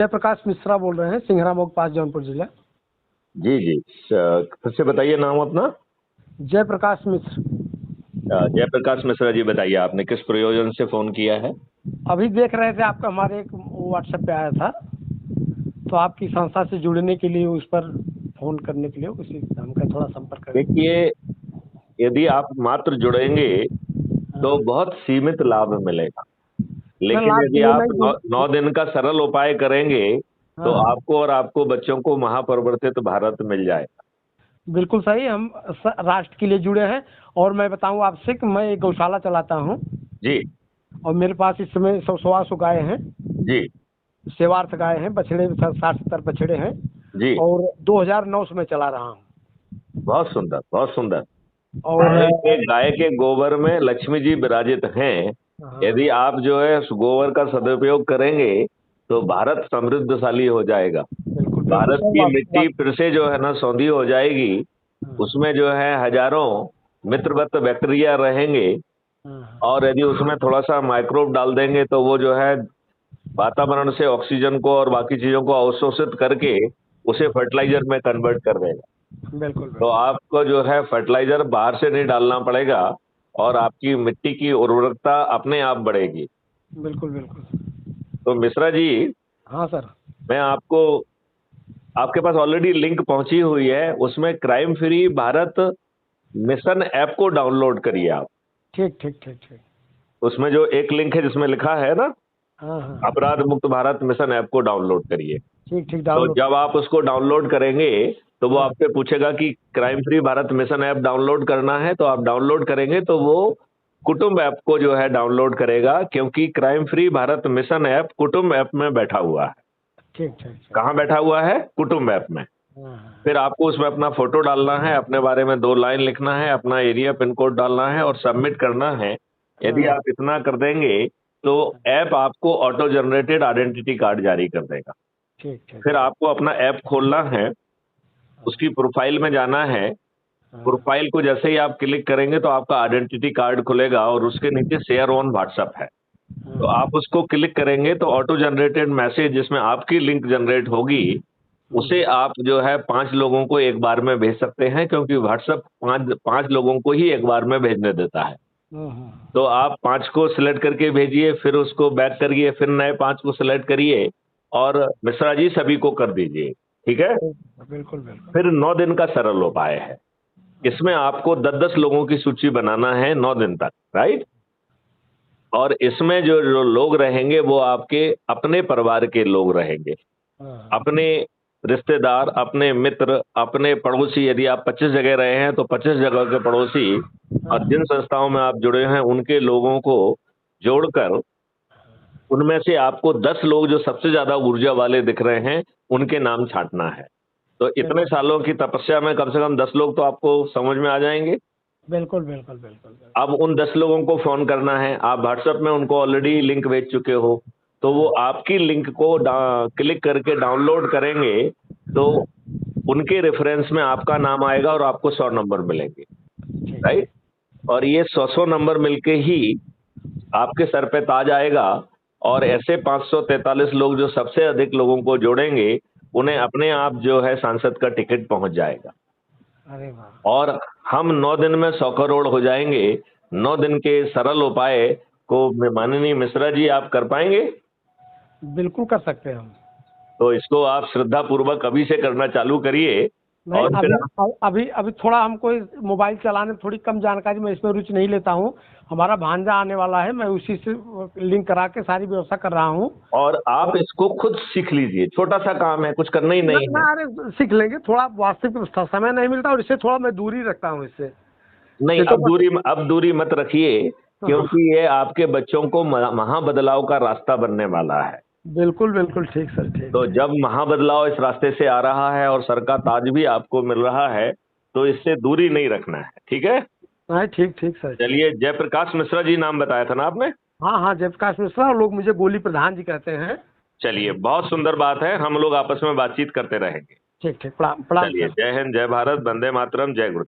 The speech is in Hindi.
जयप्रकाश मिश्रा बोल रहे हैं, सिंघरा मोग पास, जौनपुर जिला। जी जी। फिर से बताइए नाम अपना। जयप्रकाश मिश्र। जयप्रकाश मिश्रा जी, बताइए आपने किस प्रयोजन से फोन किया है। अभी देख रहे थे आपका, हमारे एक व्हाट्सएप पे आया था, तो आपकी संस्था से जुड़ने के लिए उस पर फोन करने के लिए उसी हमका थोड़ा संपर्क करें। देखिए, यदि आप मात्र जुड़ेंगे तो बहुत सीमित लाभ मिलेगा, मैं लेकिन लाभ के यदि लिए आप नहीं। 9 दिन का सरल उपाय करेंगे तो हाँ, आपको और आपको बच्चों को महापरिवर्तित भारत मिल जाएगा। बिल्कुल सही। हम राष्ट्र के लिए जुड़े हैं। और मैं बताऊं आपसे कि मैं एक गौशाला चलाता हूं, जी और मेरे पास इस समय 100-125 गाय हैं। जी सेवार्थ गाय हैं, बछड़े 60-70 बछड़े हैं। जी। और 2009 से मैं चला रहा हूँ। बहुत सुंदर, बहुत सुंदर। और गाय के गोबर में लक्ष्मी जी विराजित हैं। हाँ, यदि आप जो है उस गोबर का सदुपयोग करेंगे तो भारत समृद्धशाली हो जाएगा। बिल्कुल बिल्कुल भारत सही की बात मिट्टी बात। फिर से जो है ना सौंधी हो जाएगी। हाँ, उसमें जो है हजारों मित्रवत बैक्टीरिया रहेंगे, हाँ, और यदि उसमें थोड़ा सा माइक्रोब डाल देंगे तो वो जो है वातावरण से ऑक्सीजन को और बाकी चीजों को अवशोषित करके उसे फर्टिलाइजर में कन्वर्ट कर देगा। बिल्कुल तो बिल्कुल आपको जो है फर्टिलाइजर बाहर से नहीं डालना पड़ेगा, और आपकी मिट्टी की उर्वरकता अपने आप बढ़ेगी। बिल्कुल बिल्कुल। तो मिश्रा जी, हाँ सर। मैं आपको, आपके पास ऑलरेडी लिंक पहुंची हुई है, उसमें crime free Bharat mission app को डाउनलोड करिए आप। ठीक ठीक ठीक ठीक। उसमें जो एक लिंक है जिसमें लिखा है ना हाँ हाँ। अपराध मुक्त भारत मिशन ऐप को डाउनलोड करिए। ठीक ठीक, तो डाउनलोड। जब आप उसको डाउनलोड करेंगे तो वो हाँ आपसे पूछेगा कि crime free Bharat mission app download करना है, तो आप डाउनलोड करेंगे तो वो कुटुंब ऐप को जो है डाउनलोड करेगा, क्योंकि crime free Bharat mission app कुटुंब ऐप में बैठा हुआ है। ठीक ठीक ठीक। कहाँ बैठा हुआ है? कुटुंब ऐप में। हाँ हाँ। फिर आपको उसमें अपना फोटो डालना है, अपने बारे में 2 लाइन लिखना है, अपना एरिया पिन कोड डालना है और सबमिट करना है। यदि हाँ, आप इतना कर देंगे तो ऐप आपको ऑटो जनरेटेड आइडेंटिटी कार्ड जारी कर देगा। ठीक ठीक फिर ठीक। आपको अपना ऐप खोलना है, हाँ उसकी प्रोफाइल में जाना है। हाँ प्रोफाइल को जैसे ही आप क्लिक करेंगे तो आपका आइडेंटिटी कार्ड खुलेगा और उसके नीचे शेयर ऑन व्हाट्सएप है। तो हाँ। आप उसको क्लिक करेंगे तो ऑटो जनरेटेड मैसेज जिसमें आपकी लिंक जनरेट होगी, उसे आप जो है 5 लोगों को एक बार में भेज सकते हैं, क्योंकि व्हाट्सएप 5 लोगों को ही एक बार में भेजने देता है। हाँ हाँ। तो आप 5 को सिलेक्ट करके भेजिए, फिर उसको बैक करिए, फिर नए 5 को सिलेक्ट करिए और मिश्रा जी सभी को कर दीजिए। ठीक है। बिल्कुल बिल्कुल। फिर 9 दिन का सरल उपाय है। इसमें आपको 10-10 लोगों की सूची बनाना है 9 दिन तक, राइट। और इसमें जो जो लोग रहेंगे वो आपके अपने परिवार के लोग रहेंगे, हाँ अपने रिश्तेदार, अपने मित्र, अपने पड़ोसी। यदि आप 25 जगह रहे हैं तो 25 जगह के पड़ोसी, और हाँ। जिन संस्थाओं में आप जुड़े हैं उनके लोगों को जोड़कर उनमें से आपको 10 लोग जो सबसे ज्यादा ऊर्जा वाले दिख रहे हैं उनके नाम छांटना है। तो इतने बिल्कुल सालों की तपस्या में कम से कम 10 लोग तो आपको समझ में आ जाएंगे। बिल्कुल बिल्कुल बिल्कुल। अब उन 10 लोगों को फोन करना है। आप व्हाट्सएप में उनको ऑलरेडी लिंक भेज चुके हो, तो वो हाँ, आपकी लिंक को क्लिक करके डाउनलोड करेंगे, तो उनके रेफरेंस में आपका नाम आएगा और आपको 100 नंबर मिलेंगे, ठीक राइट। ठीक। और ये 100 नंबर मिलके ही आपके सर पे ताज आएगा, और ऐसे 543 लोग जो सबसे अधिक लोगों को जोड़ेंगे उन्हें अपने आप जो है सांसद का टिकट पहुंच जाएगा। अरे वाह। और हम 9 दिन में 100 करोड़ हो जाएंगे। 9 दिन के सरल उपाय को माननीय मिश्रा जी आप कर पाएंगे? बिल्कुल कर सकते हैं हम। तो इसको आप श्रद्धा पूर्वक अभी से करना चालू करिए। नहीं, और फिर अभी अभी थोड़ा हमको इस मोबाइल चलाने में थोड़ी कम जानकारी, मैं इसमें रुचि नहीं लेता हूँ। हमारा भांजा आने वाला है, मैं उसी से लिंक करा के सारी व्यवस्था कर रहा हूँ। और आप इसको खुद सीख लीजिए, छोटा सा काम है, कुछ करना ही ना नहीं ना, है। अरे सीख लेंगे। थोड़ा वास्तविक समय नहीं मिलता, और इससे थोड़ा मैं दूरी रखता हूँ इससे। नहीं, ये तो अब दूरी मत रखिए, हाँ, क्योंकि ये आपके बच्चों को महाबदलाव का रास्ता बनने वाला है। बिल्कुल बिल्कुल ठीक सर, ठीक तो ठीक। जब महाबदलाव इस रास्ते से आ रहा है और सर का ताज भी आपको मिल रहा है, तो इससे दूरी नहीं रखना है, ठीक है। हाँ ठीक ठीक सर, ठीक। चलिए, जयप्रकाश मिश्रा जी नाम बताया था ना आपने। हाँ हाँ, जयप्रकाश मिश्रा, और लोग मुझे गोली प्रधान जी कहते हैं। चलिए, बहुत सुंदर बात है, हम लोग आपस में बातचीत करते रहेंगे। ठीक ठीक, प्रणाम प्रणाम चलिए, सर। जय हिंद, जय भारत, वंदे मातरम, जय गुरु।